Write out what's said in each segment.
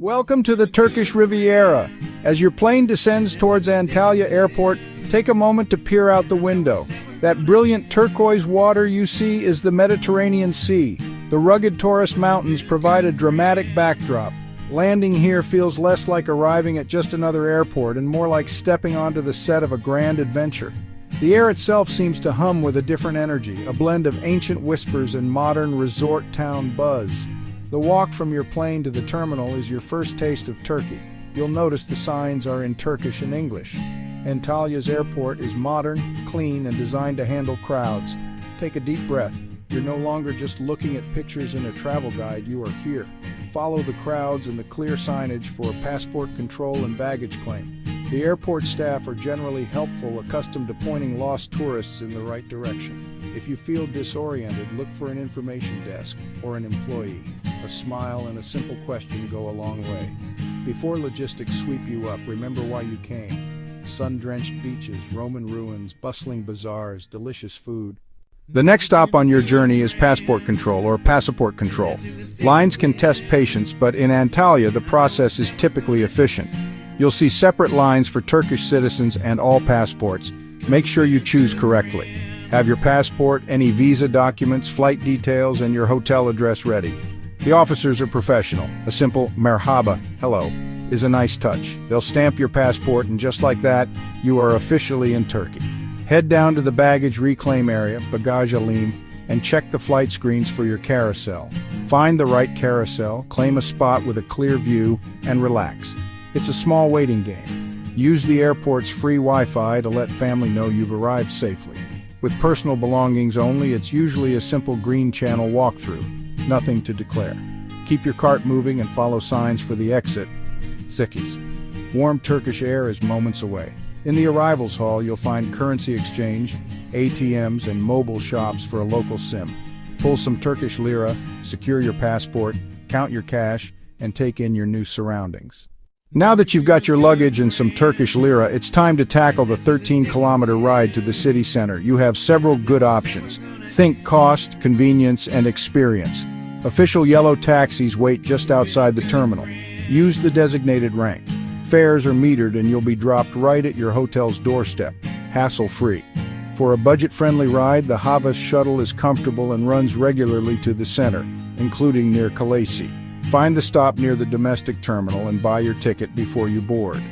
Welcome to the Turkish Riviera. As your plane descends towards Antalya Airport, take a moment to peer out the window. That brilliant turquoise water you see is the Mediterranean Sea. The rugged Taurus Mountains provide a dramatic backdrop. Landing here feels less like arriving at just another airport and more like stepping onto the set of a grand adventure. The air itself seems to hum with a different energy, a blend of ancient whispers and modern resort town buzz. The walk from your plane to the terminal is your first taste of Turkey. You'll notice the signs are in Turkish and English. Antalya's airport is modern, clean, and designed to handle crowds. Take a deep breath. You're no longer just looking at pictures in a travel guide, you are here. Follow the crowds and the clear signage for passport control and baggage claim. The airport staff are generally helpful, accustomed to pointing lost tourists in the right direction. If you feel disoriented, look for an information desk or an employee. A smile and a simple question go a long way. Before logistics sweep you up, remember why you came. Sun-drenched beaches, Roman ruins, bustling bazaars, delicious food. The next stop on your journey is passport control or passport control. Lines can test patience, but in Antalya the process is typically efficient. You'll see separate lines for Turkish citizens and all passports. Make sure you choose correctly. Have your passport, any visa documents, flight details, and your hotel address ready. The officers are professional. A simple merhaba, hello, is a nice touch. They'll stamp your passport, and just like that, you are officially in Turkey. Head down to the baggage reclaim area, bagaj alim, and check the flight screens for your carousel. Find the right carousel, claim a spot with a clear view, and relax. It's a small waiting game. Use the airport's free Wi-Fi to let family know you've arrived safely. With personal belongings only, it's usually a simple green channel walkthrough. Nothing to declare. Keep your cart moving and follow signs for the exit. Zikis. Warm Turkish air is moments away. In the arrivals hall, you'll find currency exchange, ATMs, and mobile shops for a local SIM. Pull some Turkish lira, secure your passport, count your cash, and take in your new surroundings. Now that you've got your luggage and some Turkish lira, it's time to tackle the 13-kilometer ride to the city center. You have several good options. Think cost, convenience, and experience. Official yellow taxis wait just outside the terminal. Use the designated rank. Fares are metered and you'll be dropped right at your hotel's doorstep, hassle-free. For a budget-friendly ride, the Havas shuttle is comfortable and runs regularly to the center, including near Kaleici. Find the stop near the domestic terminal and buy your ticket before you board.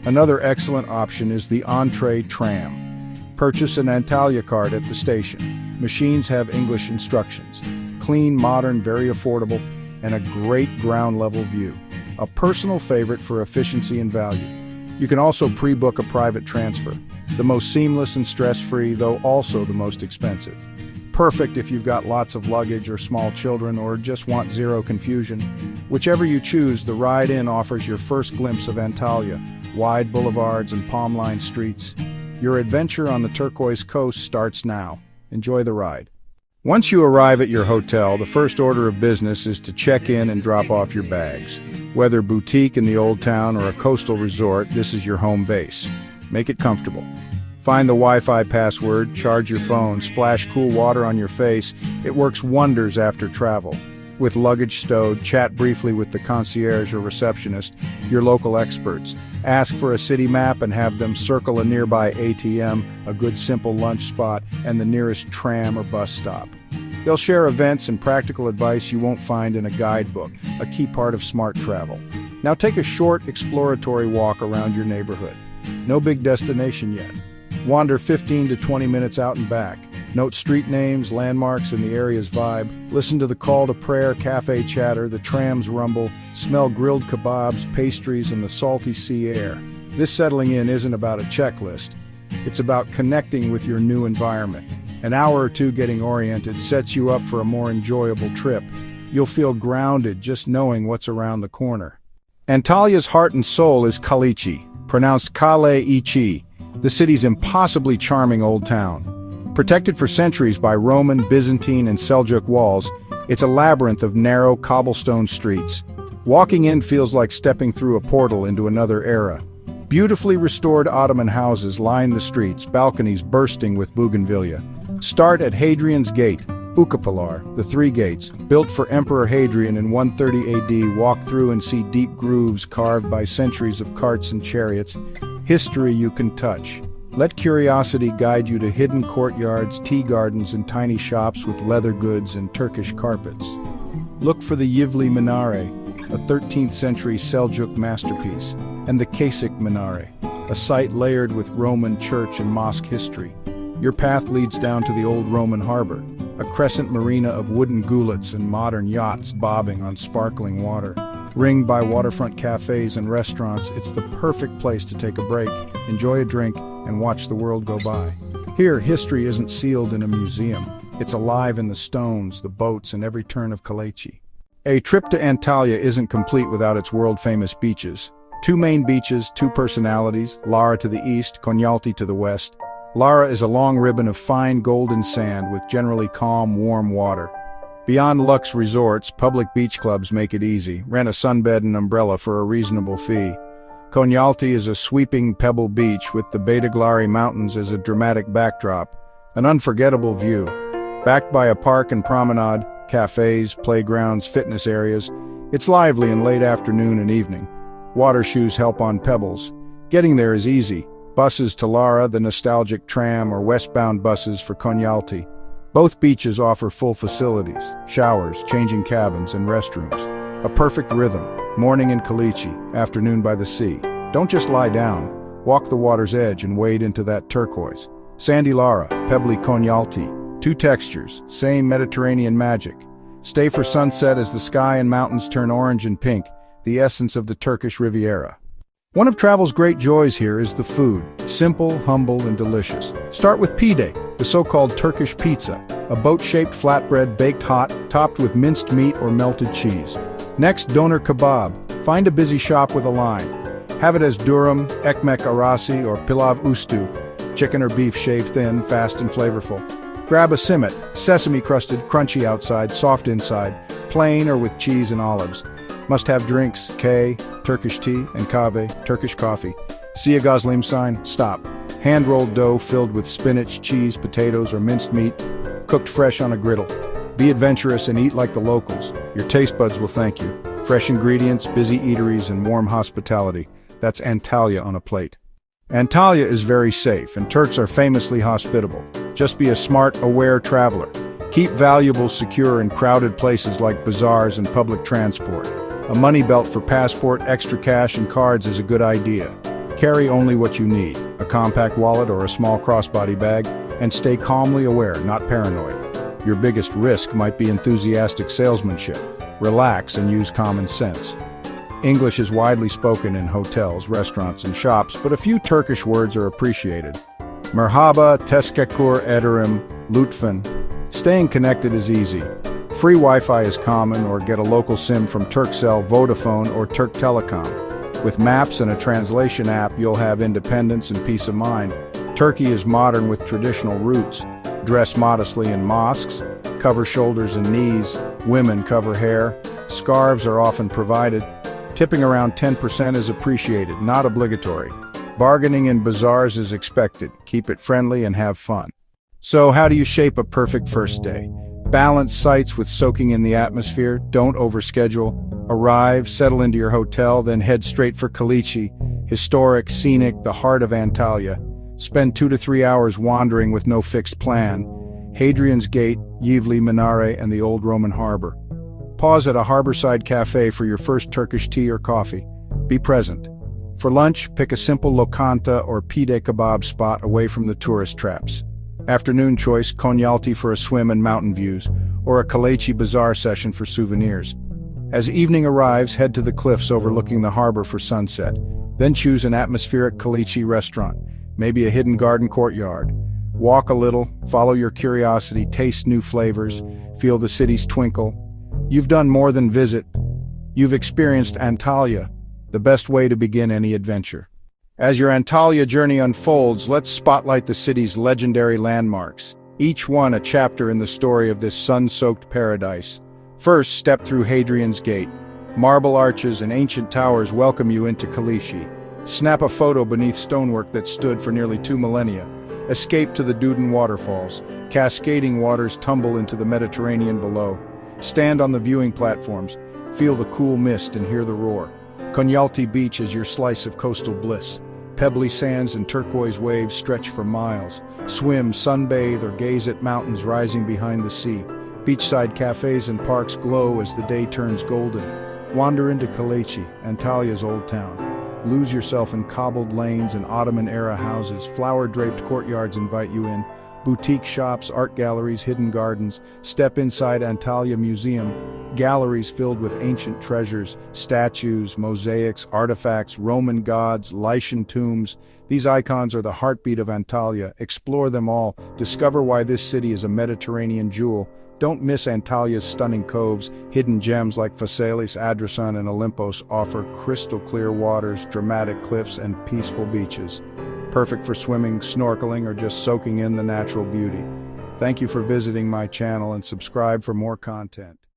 Another excellent option is the entree tram. Purchase an Antalya card at the station. Machines have English instructions. Clean, modern, very affordable, and a great ground-level view. A personal favorite for efficiency and value. You can also pre-book a private transfer. The most seamless and stress-free, though also the most expensive. Perfect if you've got lots of luggage or small children or just want zero confusion. Whichever you choose, the ride-in offers your first glimpse of Antalya, wide boulevards and palm-lined streets. Your adventure on the turquoise coast starts now. Enjoy the ride. Once you arrive at your hotel, the first order of business is to check in and drop off your bags. Whether boutique in the old town or a coastal resort, this is your home base. Make it comfortable. Find the Wi-Fi password, charge your phone, splash cool water on your face. It works wonders after travel. With luggage stowed, chat briefly with the concierge or receptionist, your local experts. Ask for a city map and have them circle a nearby ATM, a good simple lunch spot, and the nearest tram or bus stop. They'll share events and practical advice you won't find in a guidebook, a key part of smart travel. Now take a short exploratory walk around your neighborhood. No big destination yet. Wander 15 to 20 minutes out and back. Note street names, landmarks, and the area's vibe. Listen to the call to prayer, cafe chatter, the trams rumble. Smell grilled kebabs, pastries, and the salty sea air. This settling in isn't about a checklist. It's about connecting with your new environment. An hour or two getting oriented sets you up for a more enjoyable trip. You'll feel grounded just knowing what's around the corner. Antalya's heart and soul is Kaleici, pronounced Kaleici, the city's impossibly charming old town. Protected for centuries by Roman, Byzantine, and Seljuk walls, it's a labyrinth of narrow cobblestone streets. Walking in feels like stepping through a portal into another era. Beautifully restored Ottoman houses line the streets, balconies bursting with bougainvillea. Start at Hadrian's Gate, Ukapalar, the Three Gates, built for Emperor Hadrian in 130 AD, walk through and see deep grooves carved by centuries of carts and chariots. History you can touch. Let curiosity guide you to hidden courtyards, tea gardens, and tiny shops with leather goods and Turkish carpets. Look for the Yivli Minare, a 13th century Seljuk masterpiece, and the Kaleici Minare, a site layered with Roman church and mosque history. Your path leads down to the old Roman harbor, a crescent marina of wooden goulets and modern yachts bobbing on sparkling water. Ringed by waterfront cafes and restaurants, it's the perfect place to take a break, enjoy a drink, and watch the world go by. Here, history isn't sealed in a museum. It's alive in the stones, the boats, and every turn of Kaleici. A trip to Antalya isn't complete without its world-famous beaches. Two main beaches, two personalities, Lara to the east, Konyaaltı to the west. Lara is a long ribbon of fine golden sand with generally calm, warm water. Beyond luxe resorts, public beach clubs make it easy. Rent a sunbed and umbrella for a reasonable fee. Konyaaltı is a sweeping pebble beach with the Breathtaking Mountains as a dramatic backdrop. An unforgettable view. Backed by a park and promenade, cafes, playgrounds, fitness areas, it's lively in late afternoon and evening. Water shoes help on pebbles. Getting there is easy. Buses to Lara, the nostalgic tram, or westbound buses for Konyaaltı. Both beaches offer full facilities, showers, changing cabins, and restrooms. A perfect rhythm, morning in Kaleici, afternoon by the sea. Don't just lie down, walk the water's edge and wade into that turquoise. Sandy Lara, pebbly Konyaaltı, two textures, same Mediterranean magic. Stay for sunset as the sky and mountains turn orange and pink, the essence of the Turkish Riviera. One of travel's great joys here is the food, simple, humble, and delicious. Start with pide, the so-called Turkish pizza, a boat-shaped flatbread baked hot, topped with minced meat or melted cheese. Next, doner kebab. Find a busy shop with a line. Have it as durum, ekmek arası, or pilav ustu, chicken or beef shaved thin, fast and flavorful. Grab a simit, sesame-crusted, crunchy outside, soft inside, plain or with cheese and olives. Must-have drinks, K, Turkish tea, and kahve, Turkish coffee. See a Gazlim sign? Stop. Hand-rolled dough filled with spinach, cheese, potatoes, or minced meat, cooked fresh on a griddle. Be adventurous and eat like the locals. Your taste buds will thank you. Fresh ingredients, busy eateries, and warm hospitality. That's Antalya on a plate. Antalya is very safe, and Turks are famously hospitable. Just be a smart, aware traveler. Keep valuables secure in crowded places like bazaars and public transport. A money belt for passport, extra cash, and cards is a good idea. Carry only what you need, a compact wallet or a small crossbody bag, and stay calmly aware, not paranoid. Your biggest risk might be enthusiastic salesmanship. Relax and use common sense. English is widely spoken in hotels, restaurants, and shops, but a few Turkish words are appreciated. Merhaba, teşekkür ederim, lütfen. Staying connected is easy. Free Wi-Fi is common, or get a local SIM from Turkcell, Vodafone, or Turk Telecom. With maps and a translation app, you'll have independence and peace of mind. Turkey is modern with traditional roots. Dress modestly in mosques, cover shoulders and knees, women cover hair, scarves are often provided. Tipping around 10% is appreciated, not obligatory. Bargaining in bazaars is expected. Keep it friendly and have fun. So how do you shape a perfect first day? Balance sights with soaking in the atmosphere, don't overschedule. Arrive, settle into your hotel, then head straight for Kaleici, historic, scenic, the heart of Antalya. Spend 2 to 3 hours wandering with no fixed plan. Hadrian's Gate, Yivli Minare, and the old Roman harbor. Pause at a harborside cafe for your first Turkish tea or coffee. Be present. For lunch, pick a simple lokanta or pide kebab spot away from the tourist traps. Afternoon choice, Konyaaltı for a swim and mountain views, or a Kaleici bazaar session for souvenirs. As evening arrives, head to the cliffs overlooking the harbor for sunset. Then choose an atmospheric Kaleici restaurant, maybe a hidden garden courtyard. Walk a little, follow your curiosity, taste new flavors, feel the city's twinkle. You've done more than visit. You've experienced Antalya, the best way to begin any adventure. As your Antalya journey unfolds, let's spotlight the city's legendary landmarks, each one a chapter in the story of this sun-soaked paradise. First, step through Hadrian's Gate. Marble arches and ancient towers welcome you into Kaleici. Snap a photo beneath stonework that stood for nearly 2 millennia. Escape to the Duden waterfalls. Cascading waters tumble into the Mediterranean below. Stand on the viewing platforms. Feel the cool mist and hear the roar. Konyaaltı Beach is your slice of coastal bliss. Pebbly sands and turquoise waves stretch for miles. Swim, sunbathe, or gaze at mountains rising behind the sea. Beachside cafes and parks glow as the day turns golden. Wander into Kaleici, Antalya's old town. Lose yourself in cobbled lanes and Ottoman-era houses. Flower-draped courtyards invite you in. Boutique shops, art galleries, hidden gardens. Step inside Antalya Museum. Galleries filled with ancient treasures, statues, mosaics, artifacts, Roman gods, Lycian tombs. These icons are the heartbeat of Antalya. Explore them all. Discover why this city is a Mediterranean jewel. Don't miss Antalya's stunning coves. Hidden gems like Phaselis, Adrasan, and Olympos offer crystal-clear waters, dramatic cliffs, and peaceful beaches. Perfect for swimming, snorkeling, or just soaking in the natural beauty. Thank you for visiting my channel and subscribe for more content.